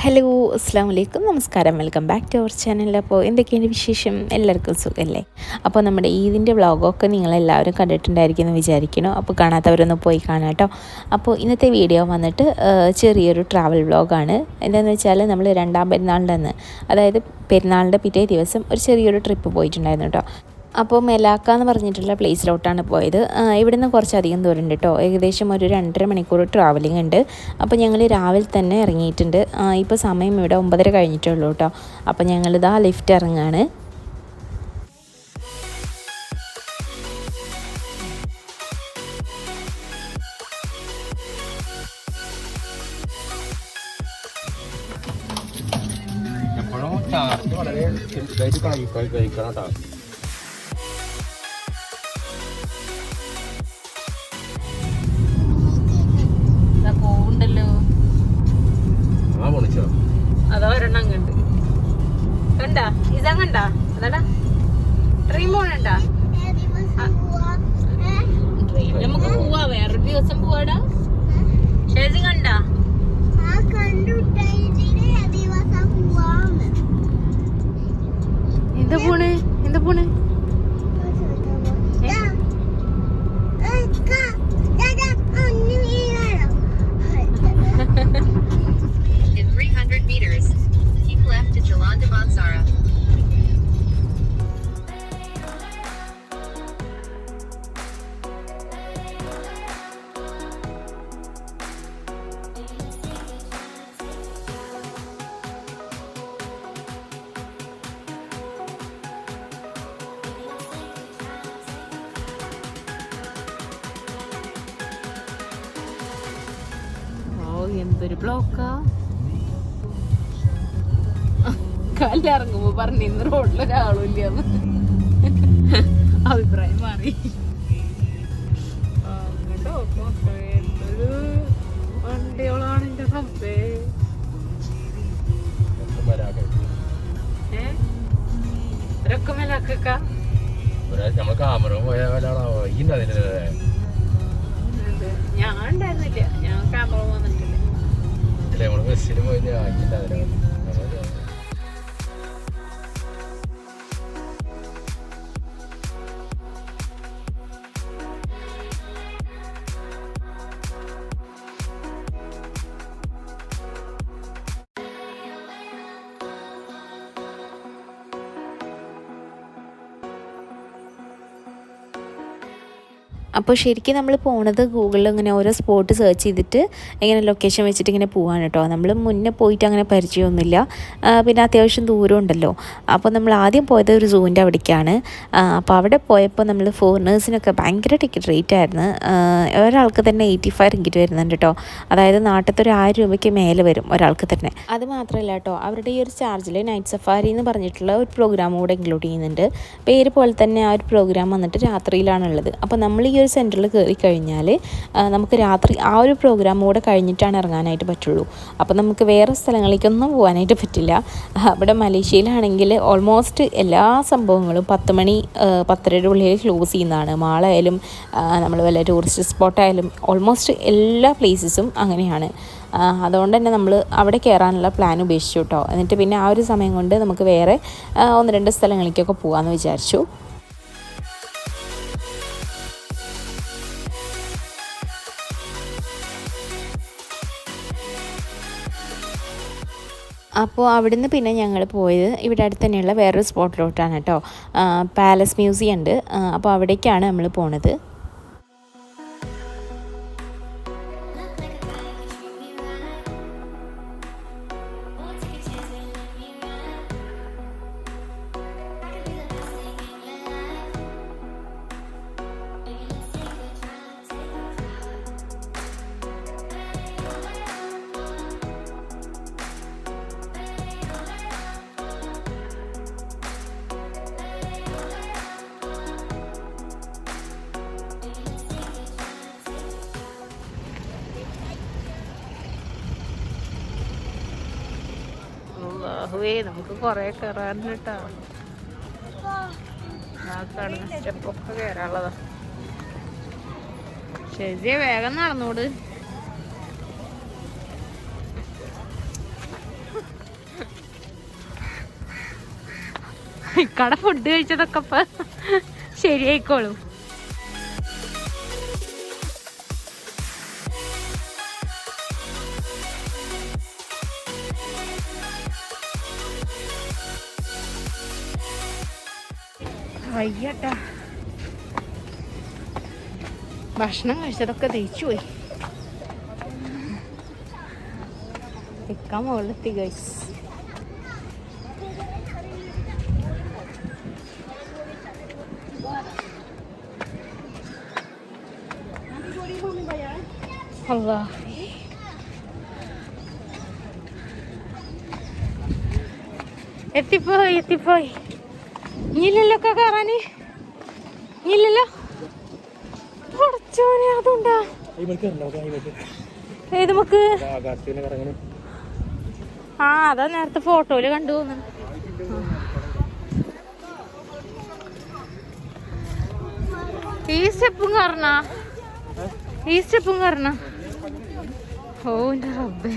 Hello അസ്സാം വലൈക്കും നമസ്കാരം. Welcome back to our channel. അപ്പോൾ എന്തൊക്കെയാണ് വിശേഷം? എല്ലാവർക്കും സുഖമല്ലേ? അപ്പോൾ നമ്മുടെ ഈദിൻ്റെ വ്ളോഗൊക്കെ നിങ്ങളെല്ലാവരും കണ്ടിട്ടുണ്ടായിരിക്കുമെന്ന് വിചാരിക്കണം. അപ്പോൾ കാണാത്തവരൊന്ന് പോയി കാണാം കേട്ടോ. അപ്പോൾ ഇന്നത്തെ വീഡിയോ വന്നിട്ട് ചെറിയൊരു ട്രാവൽ വ്ളോഗാണ്. എന്താണെന്ന് വെച്ചാൽ നമ്മൾ രണ്ടാം പെരുന്നാളിൻ്റെ അന്ന്, അതായത് പെരുന്നാളിൻ്റെ പിറ്റേ ദിവസം ഒരു ചെറിയൊരു ട്രിപ്പ് പോയിട്ടുണ്ടായിരുന്നു കേട്ടോ. അപ്പോൾ മെലാക്ക എന്ന് പറഞ്ഞിട്ടുള്ള പ്ലേസിലോട്ടാണ് പോയത്. ഇവിടുന്ന് കുറച്ചധികം ദൂരം ഉണ്ട് കേട്ടോ. ഏകദേശം ഒരു 2.5 മണിക്കൂർ ട്രാവലിംഗ് ഉണ്ട്. അപ്പോൾ ഞങ്ങൾ രാവിലെ തന്നെ ഇറങ്ങിയിട്ടുണ്ട്. ഇപ്പോൾ സമയം ഇവിടെ 9:30 കഴിഞ്ഞിട്ടേ ഉള്ളൂ കേട്ടോ. അപ്പോൾ ഞങ്ങളിതാ ലിഫ്റ്റ് ഇറങ്ങുകയാണ്. അതോ ഒരെണ്ണം കണ്ട് കണ്ടാ ഇതാ കണ്ടാ അതാടാ ഡ്രീം പോണണ്ടാ ഡ്രീം നമുക്ക് പോവാ വേറൊരു ദിവസം പോവാടാ. ഷേസി കണ്ടാ എന്താ പോണേ എന്താ പോണേ meters. Keep left to Jalan Damansara. Oh, എന്തൊരു ബ്ലോക്കാ. കാലിറങ്ങുമ്പോ പറഞ്ഞു ഇന്ന് റോഡിലൊരാളും ഇല്ലാന്ന് അഭിപ്രായം മാറി. എന്തൊരു വണ്ടികളാണ് എന്റെ ഹബ്ബേ. ഇവരൊക്കെ മെലാക്ക ഞാൻ ഉണ്ടായിരുന്നില്ല. ഞാൻ ക്യാമറ വന്നിട്ടില്ല. അപ്പോൾ ശരിക്കും നമ്മൾ പോണത് ഗൂഗിളിൽ ഇങ്ങനെ ഓരോ സ്പോട്ട് സെർച്ച് ചെയ്തിട്ട് ഇങ്ങനെ ലൊക്കേഷൻ വെച്ചിട്ട് ഇങ്ങനെ പോവാണ് കേട്ടോ. നമ്മൾ മുന്നേ പോയിട്ട് അങ്ങനെ പരിചയമൊന്നുമില്ല. പിന്നെ അത്യാവശ്യം ദൂരം ഉണ്ടല്ലോ. അപ്പോൾ നമ്മൾ ആദ്യം പോയത് ഒരു സൂവിൻ്റെ അവിടേക്കാണ്. അപ്പോൾ അവിടെ പോയപ്പോൾ നമ്മൾ ഫോറിനേഴ്സിനൊക്കെ ഭയങ്കര ടിക്കറ്റ് റേറ്റ് ആയിരുന്നു. ഒരാൾക്ക് തന്നെ 85 ringgit വരുന്നുണ്ട് കേട്ടോ. അതായത് നാട്ടിലത്തെ ഒരു 1000 രൂപയ്ക്ക് മേലെ വരും ഒരാൾക്ക് തന്നെ. അത് മാത്രമല്ല കേട്ടോ, അവരുടെ ഈ ഒരു ചാർജിൽ നൈറ്റ് സഫാരി എന്ന് പറഞ്ഞിട്ടുള്ള ഒരു പ്രോഗ്രാം കൂടെ ഇൻക്ലൂഡ് ചെയ്യുന്നുണ്ട്. പേര് പോലെ തന്നെ ആ ഒരു പ്രോഗ്രാം വന്നിട്ട് രാത്രിയിലാണുള്ളത്. അപ്പോൾ നമ്മൾ ഈ ഒരു സെൻറ്ററിൽ കയറി കഴിഞ്ഞാൽ നമുക്ക് രാത്രി ആ ഒരു പ്രോഗ്രാം കൂടെ കഴിഞ്ഞിട്ടാണ് ഇറങ്ങാനായിട്ട് പറ്റുള്ളൂ. അപ്പോൾ നമുക്ക് വേറെ സ്ഥലങ്ങളിലേക്കൊന്നും പോകാനായിട്ട് പറ്റില്ല. അവിടെ മലേഷ്യയിലാണെങ്കിൽ ഓൾമോസ്റ്റ് എല്ലാ സംഭവങ്ങളും 10 മണി 10:30 ഉള്ളിൽ ക്ലോസ് ചെയ്യുന്നതാണ്. മാളായാലും നമ്മൾ വല്ല ടൂറിസ്റ്റ് സ്പോട്ടായാലും ഓൾമോസ്റ്റ് എല്ലാ പ്ലേസസും അങ്ങനെയാണ്. അതുകൊണ്ട് തന്നെ നമ്മൾ അവിടെ കയറാനുള്ള പ്ലാൻ ഉപേക്ഷിച്ചു കേട്ടോ. എന്നിട്ട് പിന്നെ ആ ഒരു സമയം കൊണ്ട് നമുക്ക് വേറെ 1-2 സ്ഥലങ്ങളിലേക്കൊക്കെ പോകാമെന്ന് വിചാരിച്ചു. അപ്പോൾ അവിടുന്ന് പിന്നെ ഞങ്ങൾ പോയത് ഇവിടെ അടുത്ത് തന്നെയുള്ള വേറൊരു സ്പോട്ടിലോട്ടാണ് കേട്ടോ. പാലസ് മ്യൂസിയം ഉണ്ട്. അപ്പോൾ അവിടേക്കാണ് നമ്മൾ പോണത്. നമുക്ക് കുറേ കയറാൻ കേട്ടോ. ആ കാണുന്ന സ്റ്റെപ്പൊക്കെ കയറാനുള്ളതാ. ശരി, വേഗം നടന്നോട്. ഇക്കടെ ഫുഡ് കഴിച്ചതൊക്കെ ഇപ്പൊ ശരിയായിക്കോളും. അയ്യട്ടാ, ഭക്ഷണം കഴിച്ചതൊക്കെ ദഹിച്ചു പോയി. ഇക്കാൻ മുകളിലെത്തി ഗൈസ്. അല്ലാ, എത്തിപ്പോയി. ഇല്ലല്ലോ കയറാന്, ഇല്ലല്ലോ. പഠിച്ചോനെ, അതുണ്ടാ ഏത് നമുക്ക്? ആ, അതാ നേരത്തെ ഫോട്ടോയില് കണ്ടു തോന്നുന്നു. ഈ സ്റ്റെപ്പും കയറണ. ഓ എന്റെ റബ്ബേ.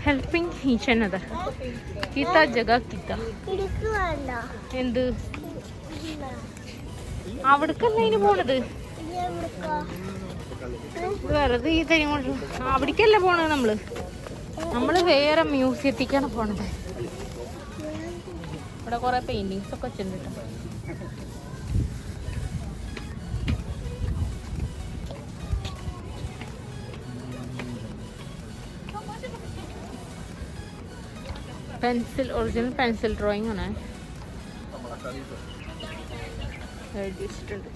Helping each another. കിത്ത ജഗ കിത്ത. എന്ത് അവിടക്കല്ല ഇനി പോണത്? വെറുതെ ഈ തരം കൊണ്ട് അവിടേക്കല്ല പോണത്. നമ്മള് വേറെ മ്യൂസിയത്തിക്കാണ് പോണത്. ഇവിടെ കൊറേ പെയിന്റിങ്സ് ഒക്കെ വെച്ചിട്ടുണ്ട്. ഒറിജിനൽ പെൻസിൽ ഡ്രോയിങ് ആണ് എഴുതിയിട്ടുണ്ട്.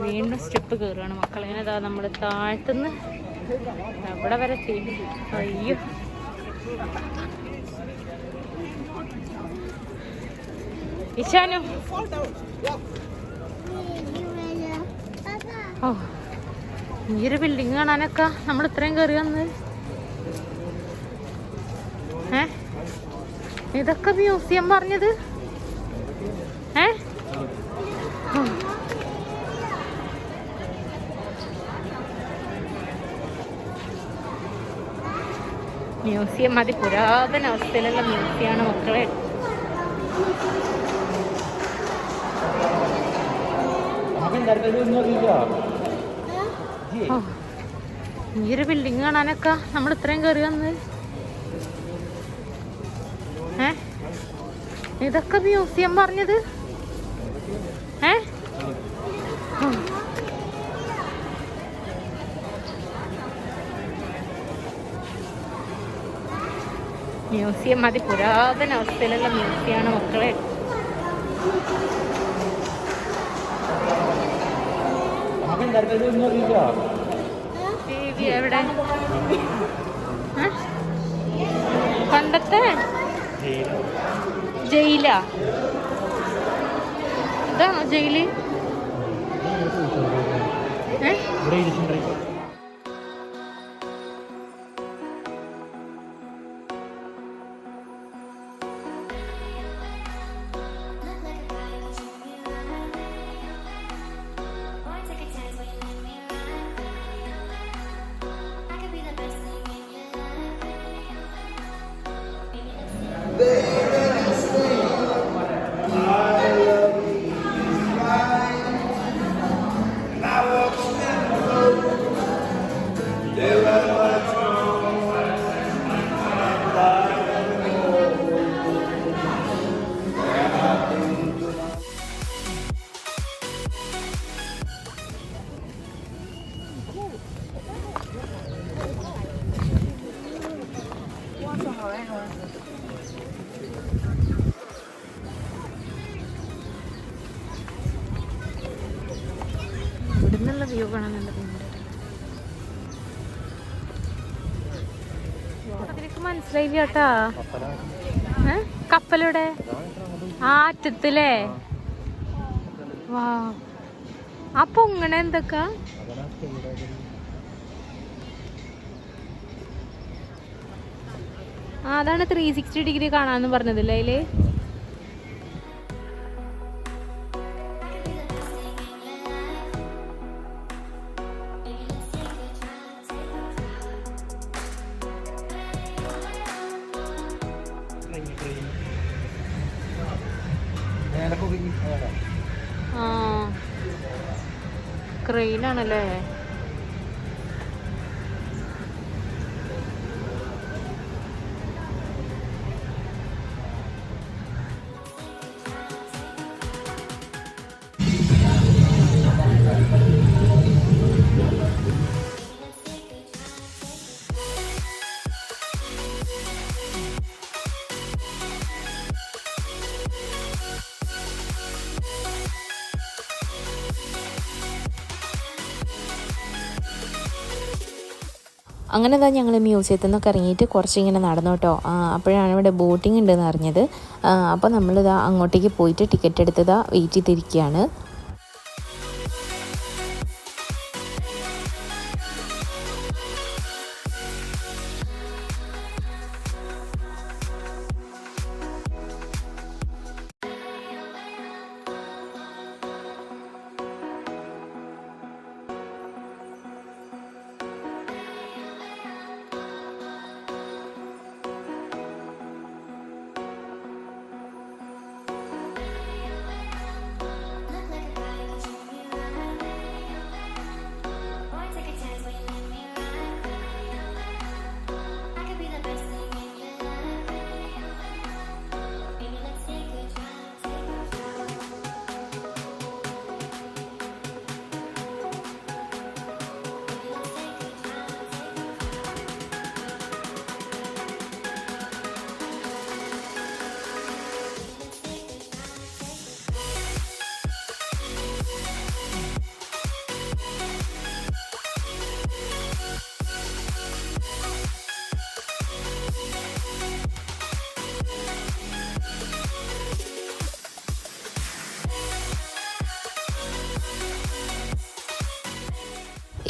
വീണ്ടും സ്റ്റെപ്പ് കയറുകയാണ് മക്കളെ. ഇതാ നമ്മൾ താഴ്ത്തുനിന്ന് എവിടെ വരെ എത്തി. അയ്യോ, ഇശാനു. ഓ, ഈ ഒരു ബിൽഡിങ് കാണാനൊക്കെ നമ്മൾ ഇത്രയും കയറി വന്ന്. ഇതൊക്കെ മ്യൂസിയം പറഞ്ഞത്? മ്യൂസിയം പുരാതന അവസ്ഥയിലുള്ള മ്യൂസിയമാണ് മക്കളെ. ഈ ഒരു ബിൽഡിങ് കാണാനൊക്കെ നമ്മൾ ഇത്രയും കയറി വന്ന്. ഇതൊക്കെ മ്യൂസിയം പറഞ്ഞത്? മ്യൂസിയം പുരാതന അവസ്ഥയിലുള്ള മ്യൂസിയമാണ് മക്കളെ. എവിടെ? പണ്ടത്തെ ജയിലാ? ഇതാണോ ജയില്? ഇവിടുന്നുള്ള വ്യൂ കാണാനുണ്ട്. അതിനൊക്കെ മനസ്സിലായില്ല കേട്ടാ. കപ്പലൂടെ ആറ്റത്തില്ലേ? വാ, അപ്പൊ ഇങ്ങനെ എന്തൊക്കെ അതാണ് 360 ഡിഗ്രി കാണാന്ന് പറഞ്ഞതില്ലേ അതില്? ക്രെയിനാണല്ലേ? അങ്ങനെ തന്നെ ഞങ്ങൾ മ്യൂസിയത്തിൽ നിന്നൊക്കെ ഇറങ്ങിയിട്ട് കുറച്ചിങ്ങനെ നടന്നു കേട്ടോ. അപ്പോഴാണ് ഇവിടെ ബോട്ടിംഗ് ഉണ്ടെന്ന് അറിഞ്ഞത്. അപ്പോൾ നമ്മളിതാ അങ്ങോട്ടേക്ക് പോയിട്ട് ടിക്കറ്റ് എടുത്തതാ വെയിറ്റ് ചെയ്തിരിക്കുകയാണ്.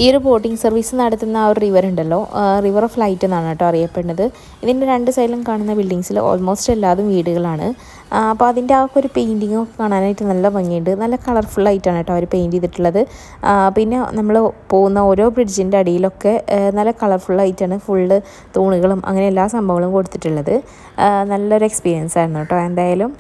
ഈ ഒരു ബോട്ടിംഗ് സർവീസ് നടത്തുന്ന ആ ഒരു റിവർ ഉണ്ടല്ലോ, റിവർ ഓഫ് ലൈറ്റ് എന്നാണ് കേട്ടോ അറിയപ്പെടുന്നത്. ഇതിൻ്റെ രണ്ട് സൈഡിലും കാണുന്ന ബിൽഡിങ്സിൽ ഓൾമോസ്റ്റ് എല്ലാതും വീടുകളാണ്. അപ്പോൾ അതിൻ്റെ ആ ഒരു പെയിൻറ്റിങ്ങൊക്കെ കാണാനായിട്ട് നല്ല ഭംഗിയുണ്ട്. നല്ല കളർഫുള്ളായിട്ടാണ് കേട്ടോ അവർ പെയിൻറ്റ് ചെയ്തിട്ടുള്ളത്. പിന്നെ നമ്മൾ പോകുന്ന ഓരോ ബ്രിഡ്ജിൻ്റെ അടിയിലൊക്കെ നല്ല കളർഫുള്ളായിട്ടാണ് ഫുള്ള് തൂണുകളും അങ്ങനെ എല്ലാ സംഭവങ്ങളും കൊടുത്തിട്ടുള്ളത്. നല്ലൊരു എക്സ്പീരിയൻസ് ആയിരുന്നു കേട്ടോ എന്തായാലും.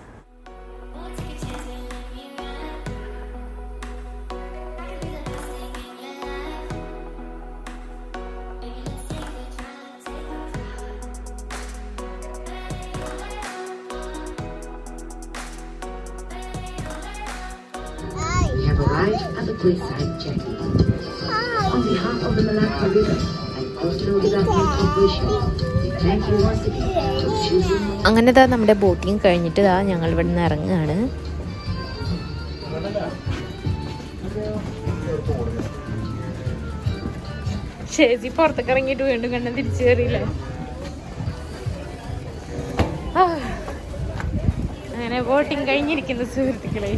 Arrived at the Quayside jetty. On behalf of the Melacca River and Coastal Development Corporation, we thank you once again for choosing. അങ്ങനെ നമ്മുടെ ബോട്ടിങ് കഴിഞ്ഞിട്ട് ഞങ്ങൾ ഇവിടെ നിന്ന് ഇറങ്ങുകയാണ്. ചേച്ചി പുറത്തൊക്കെ ഇറങ്ങിയിട്ട് വീണ്ടും കണ്ണം തിരിച്ചു കയറിയില്ലേ? അങ്ങനെ ബോട്ടിങ് കഴിഞ്ഞിരിക്കുന്നു സുഹൃത്തുക്കളെ.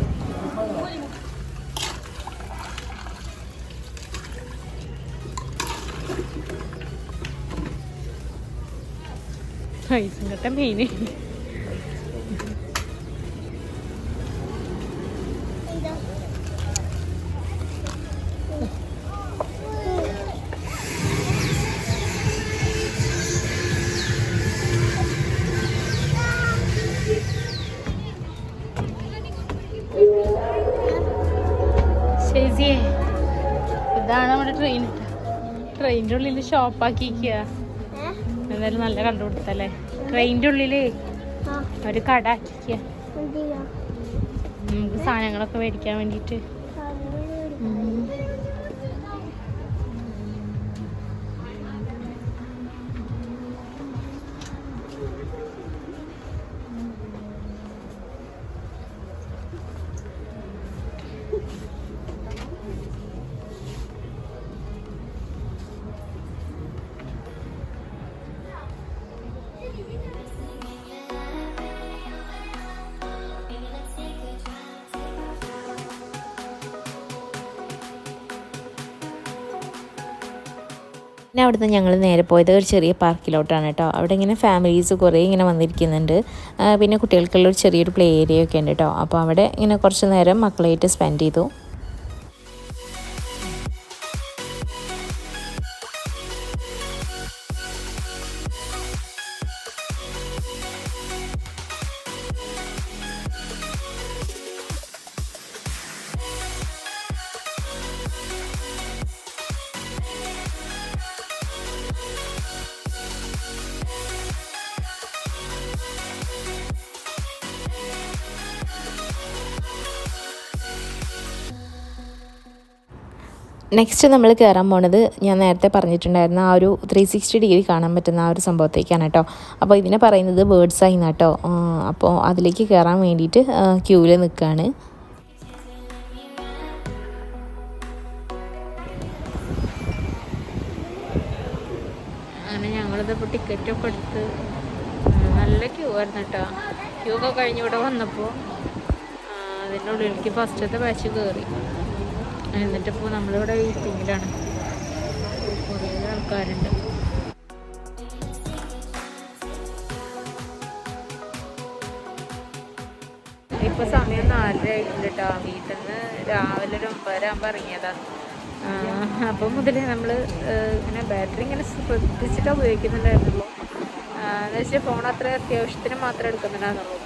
ഐസിങ്ങത്തെ മെയിൻ ശരിയേ. ഇതാണ് നമ്മുടെ ട്രെയിനിൻ്റെ ഉള്ളിൽ ഷോപ്പാക്കിക്കുക. എന്തായാലും നല്ല കണ്ടുപിടുത്തല്ലേ? ട്രെയിനിൻ്റെ ഉള്ളില് ഒരു കട ആക്കിക്കുക നമുക്ക് സാധനങ്ങളൊക്കെ മേടിക്കാൻ വേണ്ടിയിട്ട്. പിന്നെ അവിടുന്ന് ഞങ്ങൾ നേരെ പോയത് ഒരു ചെറിയ പാർക്കിലോട്ടാണ് കേട്ടോ. അവിടെ ഇങ്ങനെ ഫാമിലീസ് കുറേ ഇങ്ങനെ വന്നിരിക്കുന്നുണ്ട്. പിന്നെ കുട്ടികൾക്കുള്ള ഒരു ചെറിയൊരു പ്ലേ ഏരിയ ഒക്കെ ഉണ്ട് കേട്ടോ. അപ്പോൾ അവിടെ ഇങ്ങനെ കുറച്ച് നേരം മക്കളായിട്ട് സ്പെൻഡ് ചെയ്തു. നെക്സ്റ്റ് നമ്മൾ കയറാൻ പോണത് ഞാൻ നേരത്തെ പറഞ്ഞിട്ടുണ്ടായിരുന്ന ആ ഒരു 360 ഡിഗ്രി കാണാൻ പറ്റുന്ന ആ ഒരു സംഭവത്തേക്കാണ് കേട്ടോ. അപ്പോൾ ഇതിനെ പറയുന്നത് ബേർഡ്സ് ഐ എന്നാട്ടോ. അപ്പോൾ അതിലേക്ക് കയറാൻ വേണ്ടിയിട്ട് ക്യൂവിൽ നിൽക്കുകയാണ്. അങ്ങനെ ഞങ്ങളിതിപ്പോൾ ടിക്കറ്റൊക്കെ എടുത്ത് നല്ല ക്യൂ ആയിരുന്നു കേട്ടോ. ക്യൂ ഒക്കെ കഴിഞ്ഞ് ഇവിടെ വന്നപ്പോൾ അതിൻ്റെ ഉള്ളിലേക്ക് ഫസ്റ്റത്തെ ബാച്ച് കയറി. എന്നിട്ടിപ്പോൾ നമ്മളിവിടെ വെയിറ്റിങ്ങിലാണ്. കുറേ ആൾക്കാരുണ്ട്. ഇപ്പോൾ സമയം 4:30 ആയിട്ടുണ്ട് കേട്ടോ. വീട്ടിൽ നിന്ന് രാവിലെ ഒരു 9:30 ആകുമ്പോൾ ഇറങ്ങിയതാണ്. അപ്പം മുതലേ നമ്മൾ ഇങ്ങനെ ബാറ്ററി ഇങ്ങനെ ശ്രദ്ധിച്ചിട്ട് ഉപയോഗിക്കുന്നുണ്ടായിരുന്നുള്ളൂ. എന്ന് വെച്ചാൽ ഫോൺ അത്ര അത്യാവശ്യത്തിന് മാത്രമേ എടുക്കുന്നുണ്ടായിരുന്നുള്ളൂ.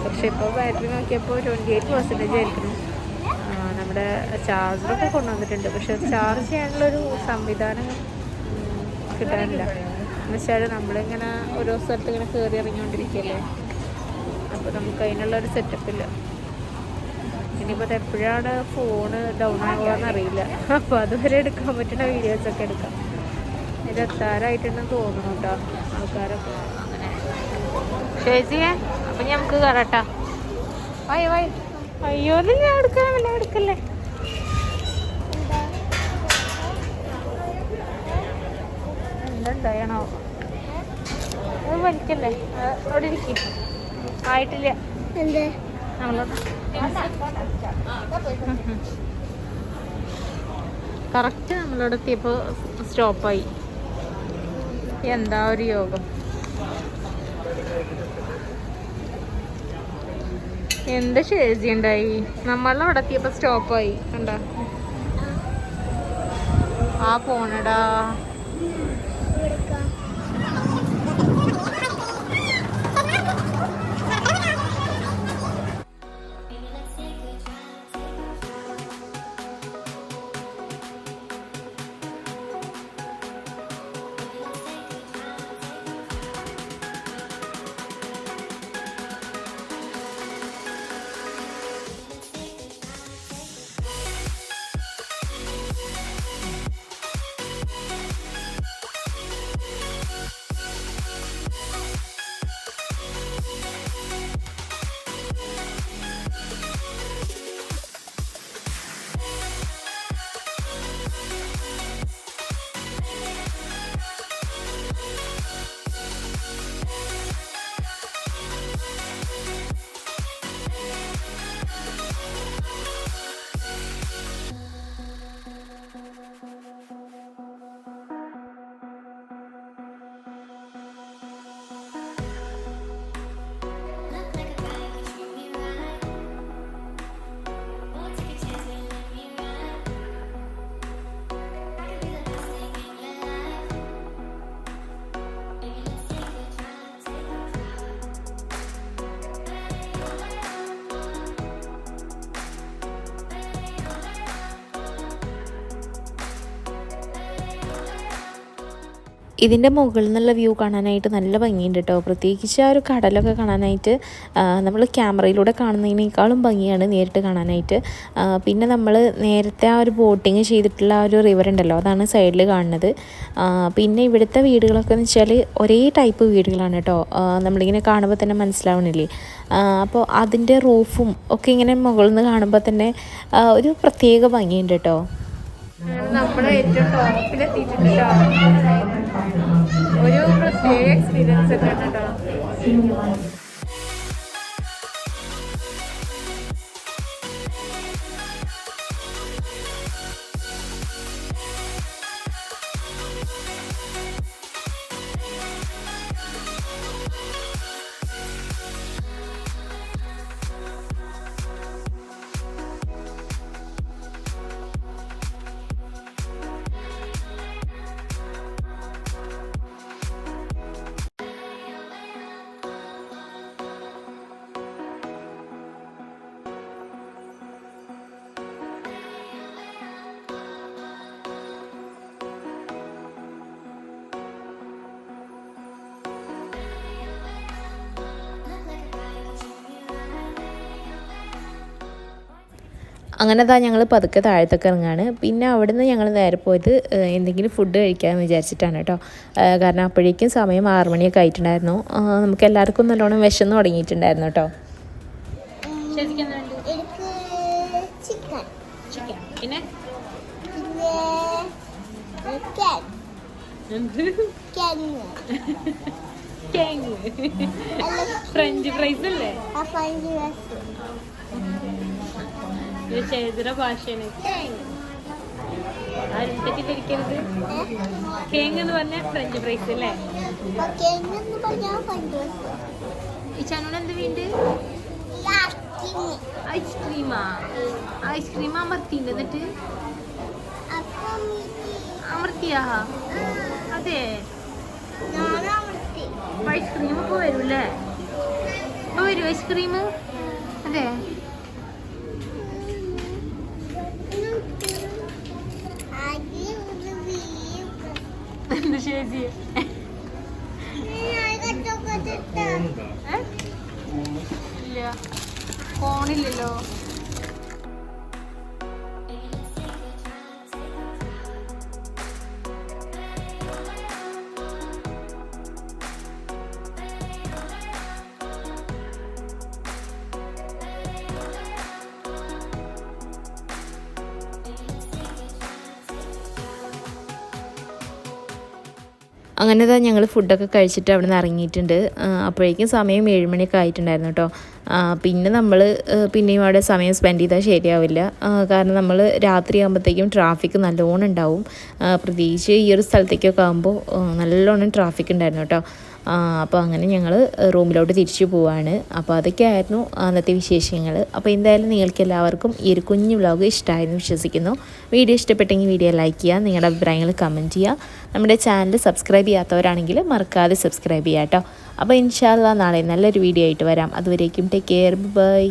പക്ഷെ ഇപ്പോൾ ബാറ്ററി നോക്കിയപ്പോൾ 28% ആയിരിക്കണം. നമ്മുടെ ചാർജറൊക്കെ കൊണ്ടുവന്നിട്ടുണ്ട്. പക്ഷെ അത് ചാർജ് ചെയ്യാനുള്ളൊരു സംവിധാനം കിട്ടാനില്ല. എന്ന് വെച്ചാൽ നമ്മളിങ്ങനെ ഓരോ സ്ഥലത്ത് ഇങ്ങനെ കയറി ഇറങ്ങിക്കൊണ്ടിരിക്കുകയല്ലേ. അപ്പോൾ നമുക്ക് അതിനുള്ളൊരു സെറ്റപ്പില്ല. ഇനിയിപ്പോൾ അത് എപ്പോഴാണ് ഫോണ് ഡൗൺ ആകുകയെന്ന് അറിയില്ല. അപ്പോൾ അതുവരെ എടുക്കാൻ പറ്റുന്ന വീഡിയോസൊക്കെ എടുക്കാം. ഇത് എത്താറായിട്ടുണ്ടെന്ന് തോന്നുന്നു കേട്ടോ ആൾക്കാരൊക്കെ. അങ്ങനെ ചേച്ചിയെ അപ്പം നമുക്ക് കയറട്ടാ. വായി വായി. അയ്യോ ഞാൻ എടുക്കാമല്ല, എടുക്കല്ലേ. എന്താണോ അത് വലിക്കല്ലേ. അവിടെ ഇരിക്കും. ആയിട്ടില്ല. കറക്റ്റ് നമ്മളവിടെ എത്തിയപ്പോൾ സ്റ്റോപ്പായി. എന്താ ഒരു യോഗം. എന്ത് ഷേജി ഉണ്ടായി. നമ്മളവിടെ എത്തിയപ്പോൾ സ്റ്റോപ്പായി. കണ്ട ആ പോണടാ. ഇതിൻ്റെ മുകളിൽ നിന്നുള്ള വ്യൂ കാണാനായിട്ട് നല്ല ഭംഗിയുണ്ട് കേട്ടോ. പ്രത്യേകിച്ച് ആ ഒരു കടലൊക്കെ കാണാനായിട്ട് നമ്മൾ ക്യാമറയിലൂടെ കാണുന്നതിനേക്കാളും ഭംഗിയാണ് നേരിട്ട് കാണാനായിട്ട്. പിന്നെ നമ്മൾ നേരത്തെ ആ ഒരു ബോട്ടിങ് ചെയ്തിട്ടുള്ള ആ ഒരു റിവർ ഉണ്ടല്ലോ, അതാണ് സൈഡിൽ കാണുന്നത്. പിന്നെ ഇവിടുത്തെ വീടുകളൊക്കെ എന്ന് വെച്ചാൽ ഒരേ ടൈപ്പ് വീടുകളാണ് കേട്ടോ. നമ്മളിങ്ങനെ കാണുമ്പോൾ തന്നെ മനസ്സിലാവണില്ലേ. അപ്പോൾ അതിൻ്റെ റൂഫും ഒക്കെ ഇങ്ങനെ മുകളിൽ നിന്ന് കാണുമ്പോൾ തന്നെ ഒരു പ്രത്യേക ഭംഗിയുണ്ട് കേട്ടോ. നമ്മൾ ഏറ്റവും ടോപ്പിലെത്തിയിട്ടുണ്ട് കേട്ടോ. ഒരു പ്രത്യേക എക്സ്പീരിയൻസ് ഒക്കെ ഉണ്ട് കേട്ടോ. അങ്ങനെ ഞങ്ങൾ പതുക്കെ താഴത്തൊക്കെ ഇറങ്ങാണ്. പിന്നെ അവിടെ നിന്ന് ഞങ്ങൾ നേരെ പോയത് എന്തെങ്കിലും ഫുഡ് കഴിക്കാമെന്ന് വിചാരിച്ചിട്ടാണ് കേട്ടോ. കാരണം അപ്പോഴേക്കും സമയം 6 മണിയൊക്കെ ആയിട്ടുണ്ടായിരുന്നു. നമുക്ക് എല്ലാവർക്കും നല്ലോണം വിശന്ന് തുടങ്ങിയിട്ടുണ്ടായിരുന്നു കേട്ടോ. പിന്നെ ഫ്രഞ്ച് ഫ്രൈസ് അല്ലേ? ചേതര ഭാഷയാണ്. ആരും തെറ്റിദ്ധരിക്കരുത്. കേങ് എന്ന് പറഞ്ഞാൽ ഫ്രഞ്ച് ഫ്രൈസ് അല്ലേ? ഈ ചാനോട് എന്ത് വീണ്ട്? ഐസ്ക്രീമാ? ഐസ്ക്രീം അമർത്തിണ്ട്. എന്നിട്ട് അമർത്തിയാ? അതെ, ഐസ്ക്രീം ഇപ്പൊ വരൂല്ലേ? ഇപ്പൊ വരൂ ഐസ്ക്രീം? അതെ. എന്ത് ശരി ഇല്ല, ഫോണില്ലല്ലോ. അങ്ങനെ ഞങ്ങൾ ഫുഡൊക്കെ കഴിച്ചിട്ട് അവിടെ നിന്ന് ഇറങ്ങിയിട്ടുണ്ട്. അപ്പോഴേക്കും സമയം 7 മണിയൊക്കെ ആയിട്ടുണ്ടായിരുന്നു കേട്ടോ. പിന്നെ നമ്മൾ പിന്നെയും അവിടെ സമയം സ്പെൻഡ് ചെയ്താൽ ശരിയാവില്ല. കാരണം നമ്മൾ രാത്രി ആകുമ്പോഴത്തേക്കും ട്രാഫിക് നല്ലോണം ഉണ്ടാവും. പ്രത്യേകിച്ച് ഈ ഒരു സ്ഥലത്തേക്കൊക്കെ ആകുമ്പോൾ നല്ലോണം ട്രാഫിക് ഉണ്ടായിരുന്നു കേട്ടോ. അപ്പോൾ അങ്ങനെ ഞങ്ങൾ റൂമിലോട്ട് തിരിച്ചു പോവാണ്. അപ്പോൾ അതൊക്കെയായിരുന്നു അന്നത്തെ വിശേഷങ്ങൾ. അപ്പോൾ എന്തായാലും നിങ്ങൾക്ക് എല്ലാവർക്കും ഈ ഒരു കുഞ്ഞു വ്ലോഗ് ഇഷ്ടമായെന്ന് വിശ്വസിക്കുന്നു. വീഡിയോ ഇഷ്ടപ്പെട്ടെങ്കിൽ വീഡിയോ ലൈക്ക് ചെയ്യുക, നിങ്ങളുടെ അഭിപ്രായങ്ങൾ കമൻറ്റ് ചെയ്യുക. നമ്മുടെ ചാനൽ സബ്സ്ക്രൈബ് ചെയ്യാത്തവരാണെങ്കിൽ മറക്കാതെ സബ്സ്ക്രൈബ് ചെയ്യാം കേട്ടോ. അപ്പോൾ ഇൻഷാ അല്ലാഹ് നാളെ നല്ലൊരു വീഡിയോ ആയിട്ട് വരാം. അതുവരേക്കും ടേക്ക് കെയർ, ബൈ.